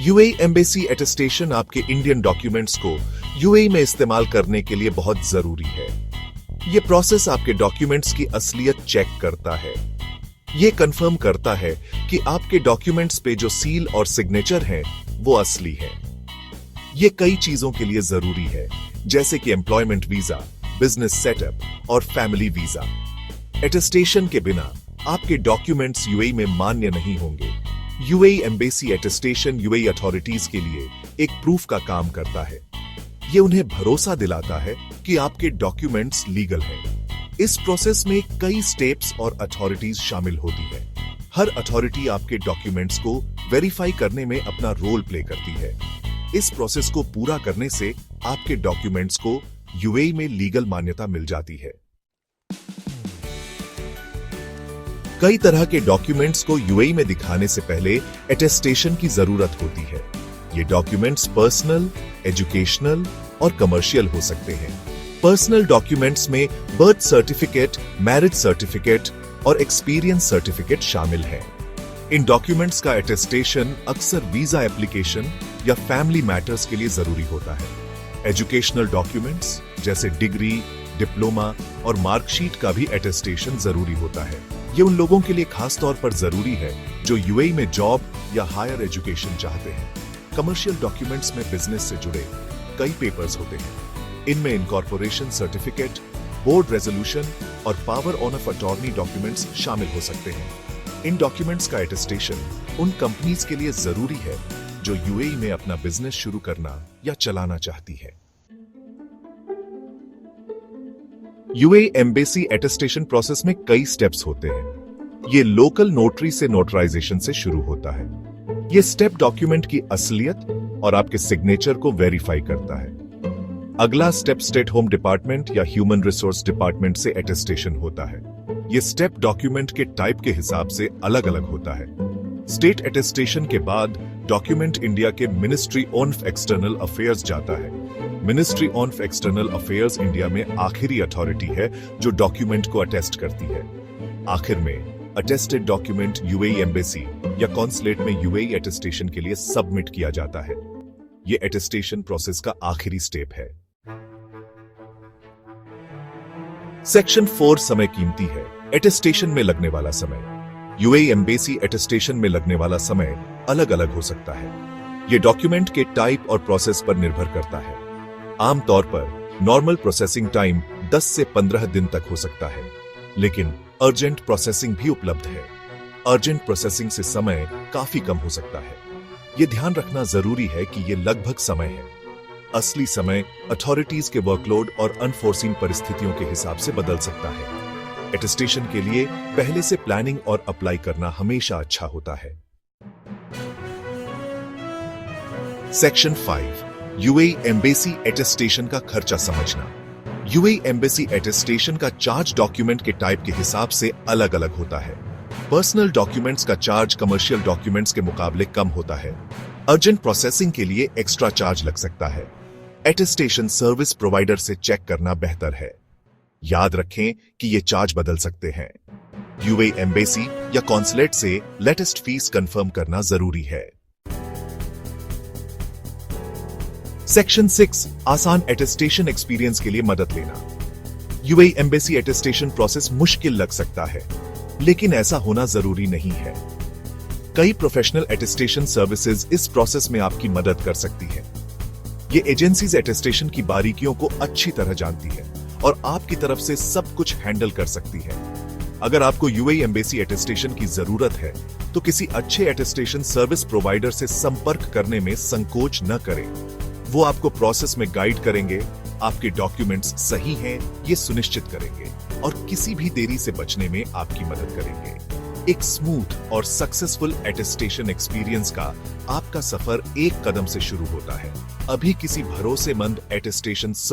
UAE embassy attestation आपके Indian documents को UAE में इस्तेमाल करने के लिए बहुत जरूरी है। यह प्रोसेस आपके डॉक्यूमेंट्स की असलियत चेक करता है। यह कंफर्म करता है कि आपके डॉक्यूमेंट्स पे जो सील और सिग्नेचर हैं वो असली है। यह कई चीजों के लिए जरूरी है, जैसे कि एम्प्लॉयमेंट वीजा, बिजनेस सेटअप और फैमिली वीजा। अटेस्टेशन के बिना आपके डॉक्यूमेंट्स यूएई में मान्य नहीं होंगे। UAE embassy attestation UAE authorities के लिए एक प्रूफ का काम करता है। यह उन्हें भरोसा दिलाता है कि आपके डॉक्यूमेंट्स लीगल हैं। इस प्रोसेस में कई स्टेप्स और अथॉरिटीज शामिल होती है। हर अथॉरिटी आपके डॉक्यूमेंट्स को वेरीफाई करने में अपना रोल प्ले करती है। इस प्रोसेस को पूरा करने से आपके डॉक्यूमेंट्स को यूएई में लीगल मान्यता मिल जाती है। कई तरह के डॉक्यूमेंट्स को यूएई में दिखाने से पहले अटेस्टेशन की जरूरत होती है। ये डॉक्यूमेंट्स पर्सनल, एजुकेशनल और कमर्शियल हो सकते हैं। पर्सनल डॉक्यूमेंट्स में बर्थ सर्टिफिकेट, मैरिज सर्टिफिकेट और एक्सपीरियंस सर्टिफिकेट शामिल हैं। इन डॉक्यूमेंट्स का अटेस्टेशन अक्सर वीजा एप्लीकेशन या फैमिली मैटर्स के लिए जरूरी होता है। एजुकेशनल डॉक्यूमेंट्स जैसे डिग्री, डिप्लोमा और मार्कशीट का भी अटेस्टेशन जरूरी होता है। ये उन लोगों के लिए खास तौर पर जरूरी है जो यूएई में जॉब या हायर एजुकेशन चाहते हैं। कमर्शियल डॉक्यूमेंट्स में बिजनेस से जुड़े कई पेपर्स होते हैं। इनमें इनकॉर्पोरेशन सर्टिफिकेट, बोर्ड रेजोल्यूशन और पावर ऑफ अटॉर्नी डॉक्यूमेंट्स शामिल हो सकते हैं। इन डॉक्यूमेंट्स का अटेस्टेशन उन कंपनीज के लिए जरूरी है जो यूएई में अपना बिजनेस शुरू करना या चलाना चाहती है। यूएई एम्बेसी अटेस्टेशन प्रोसेस में कई स्टेप्स होते हैं। ये लोकल नोटरी से नोटराइजेशन से शुरू होता है। ये स्टेप डॉक्यूमेंट की असलियत और आपके सिग्नेचर को वेरीफाई करता है। अगला स्टेप स्टेट होम डिपार्टमेंट या ह्यूमन रिसोर्स डिपार्टमेंट से अटेस्टेशन होता है। ये स्टेप डॉक्यूमेंट के टाइप के हिसाब से अलग अलग होता है। स्टेट अटेस्टेशन के बाद डॉक्यूमेंट इंडिया के मिनिस्ट्री ऑफ एक्सटर्नल अफेयर्स जाता है। Ministry of external affairs India में आखिरी अथॉरिटी है जो डॉक्यूमेंट को अटेस्ट करती है। आखिर में अटेस्टेड डॉक्यूमेंट यूएई एम्बेसी या कॉन्सुलेट में यूएई अटेस्टेशन के लिए सबमिट किया जाता है। यह अटेस्टेशन प्रोसेस का आखिरी स्टेप है। सेक्शन 4 समय कीमती है। अटेस्टेशन में लगने वाला समय। यूएई एम्बेसी अटेस्टेशन में लगने वाला समय अलग अलग हो सकता है। यह डॉक्यूमेंट के टाइप और प्रोसेस पर निर्भर करता है। आमतौर पर नॉर्मल प्रोसेसिंग टाइम 10 से 15 दिन तक हो सकता है, लेकिन अर्जेंट प्रोसेसिंग भी उपलब्ध है। अर्जेंट प्रोसेसिंग से समय काफी कम हो सकता है। यह ध्यान रखना जरूरी है कि यह लगभग समय है। असली समय अथॉरिटीज के वर्कलोड और अनफोर्सीन परिस्थितियों के हिसाब से बदल सकता है। अटेस्टेशन के लिए पहले से प्लानिंग और अप्लाई करना हमेशा अच्छा होता है। सेक्शन 5 यूएई एम्बेसी अटेस्टेशन का खर्चा समझना। यूएई एम्बेसी अटेस्टेशन का चार्ज डॉक्यूमेंट के टाइप के हिसाब से अलग अलग होता है। पर्सनल डॉक्यूमेंट्स का चार्ज कमर्शियल डॉक्यूमेंट्स के मुकाबले कम होता है। अर्जेंट प्रोसेसिंग के लिए एक्स्ट्रा चार्ज लग सकता है। अटेस्टेशन सर्विस प्रोवाइडर से चेक करना बेहतर है। याद रखें कि ये चार्ज बदल सकते हैं। यूएई एम्बेसी या कॉन्सुलेट से लेटेस्ट फीस कंफर्म करना जरूरी है। सेक्शन 6 आसान अटेस्टेशन एक्सपीरियंस के लिए मदद लेना। यूएई एम्बेसी अटेस्टेशन प्रोसेस मुश्किल लग सकता है, लेकिन ऐसा होना जरूरी नहीं है। कई प्रोफेशनल अटेस्टेशन सर्विसेज इस प्रोसेस में आपकी मदद कर सकती हैं। ये एजेंसीज अटेस्टेशन की बारीकियों को अच्छी तरह जानती है और आपकी तरफ से सब कुछ हैंडल कर सकती है। अगर आपको यूएई एम्बेसी अटेस्टेशन की जरूरत है, तो किसी अच्छे अटेस्टेशन सर्विस प्रोवाइडर से संपर्क करने में संकोच न करें। वो आपको प्रोसेस में गाइड करेंगे, आपके डॉक्यूमेंट्स सही हैं ये सुनिश्चित करेंगे और किसी भी देरी से बचने में आपकी मदद करेंगे। एक स्मूथ और सक्सेसफुल अटेस्टेशन एक्सपीरियंस का आपका सफर एक कदम से शुरू होता है। अभी किसी भरोसेमंद अटेस्टेशन